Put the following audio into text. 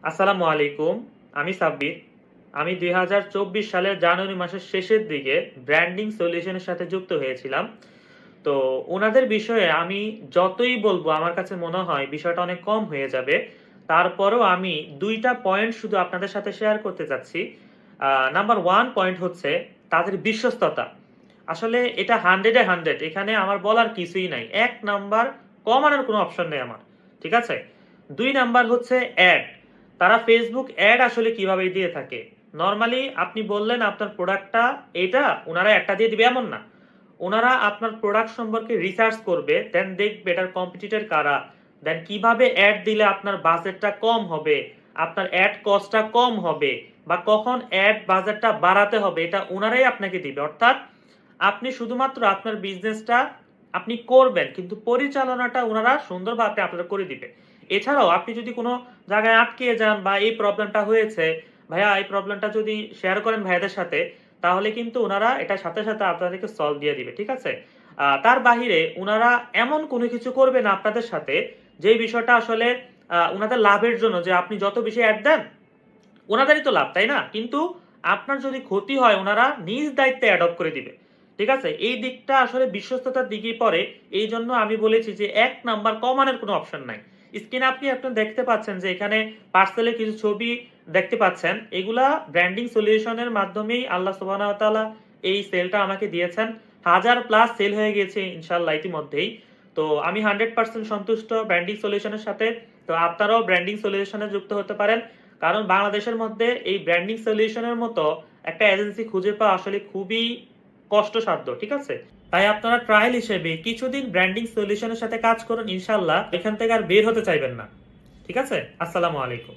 আসসালামু আলাইকুম। আমি সাব্বির। আমি ২০২৪ সালের জানুয়ারি মাসের শেষের দিকে ব্র্যান্ডিং সলিউশনের সাথে যুক্ত হয়েছিলাম। তো ওনাদের বিষয়ে আমি যতই বলবো আমার কাছে মনে হয় বিষয়টা অনেক কম হয়ে যাবে। তারপরেও আমি ২ টা পয়েন্ট শুধু আপনাদের সাথে শেয়ার করতে চাচ্ছি। নাম্বার 1 পয়েন্ট হচ্ছে তাদের বিশ্বস্ততা। আসলে এটা 100 এ 100, এখানে আমার বলার কিছুই নাই। ১ নাম্বার, কমানোর কোনো অপশন নেই আমার। ঠিক আছে? ২ নাম্বার হচ্ছে অ্যাড। তারা ফেসবুক অ্যাড আসলে কিভাবে দিয়ে থাকে। নরমালি আপনি বললেন আপনার প্রোডাক্টটা এটা, উনারা একটা দিয়ে দিবে এমন না। উনারা আপনার প্রোডাক্ট সম্পর্কে রিসার্চ করবে, দেন দেখবে এটার কম্পিটিটর কারা, দেন কিভাবে অ্যাড দিলে আপনার বাজেটটা কম হবে, আপনার অ্যাড কস্টটা কম হবে, বা কখন অ্যাড বাজেটটা বাড়াতে হবে, এটা উনারাই আপনাকে দিবে। অর্থাৎ আপনি শুধুমাত্র আপনার বিজনেসটা আপনি করবেন, কিন্তু পরিচালনাটা উনারা সুন্দরভাবে আপনারা করে দিবে। এছাড়াও আপনি যদি কোনো জায়গায় আটকে যান বা এই প্রবলেমটা হয়েছে, ভাইয়া এই প্রবলেমটা যদি শেয়ার করেন ভাইয়াদের সাথে, তাহলে কিন্তু ওনারা এটার সাথে সাথে আপনাদেরকে সলভ দিয়ে দিবে। ঠিক আছে? তার বাহিরে উনারা এমন কোনো কিছু করবে না আপনাদের সাথে যে বিষয়টা আসলে উনাদের লাভের জন্য, যে আপনি যত বেশি অ্যাড দেন ওনাদেরই তো লাভ, তাই না? কিন্তু আপনার যদি ক্ষতি হয় ওনারা নিজ দায়িত্বে অ্যাডপ্ট করে দিবে। ঠিক আছে? এই দিকটা আসলে বিশ্বস্ততার দিকেই পড়ে। এই জন্য আমি বলেছি যে ১ নাম্বার, কমানোর কোনো অপশন নাই। স্ক্রিনে আপনি দেখতে পাচ্ছেন যে এখানে পার্সেলের কিছু ছবি দেখতে পাচ্ছেন। এগুলা ব্র্যান্ডিং সলিউশনের মাধ্যমেই আল্লাহ সুবহানাহু ওয়া তাআলা এই সেলটা আমাকে দিয়েছেন। ১০০০ প্লাস সেল হয়ে গেছে ইনশাআল্লাহ ইতিমধ্যেই। তো আমি 100% সন্তুষ্ট ব্র্যান্ডিং সলিউশনের সাথে। তো আপনারাও ব্র্যান্ডিং সলিউশনে যুক্ত হতে পারেন। কারণ বাংলাদেশের মধ্যে এই ব্র্যান্ডিং সলিউশনের মতো একটা এজেন্সি খুঁজে পাওয়া আসলে খুবই কষ্টসাধ্য। ঠিক আছে? তাই আপনারা ট্রায়াল হিসেবে কিছুদিন ব্র্যান্ডিং সলিউশনের সাথে কাজ করুন, ইনশাআল্লাহ এখান থেকে আর বের হতে চাইবেন না। ঠিক আছে? আসসালামু আলাইকুম।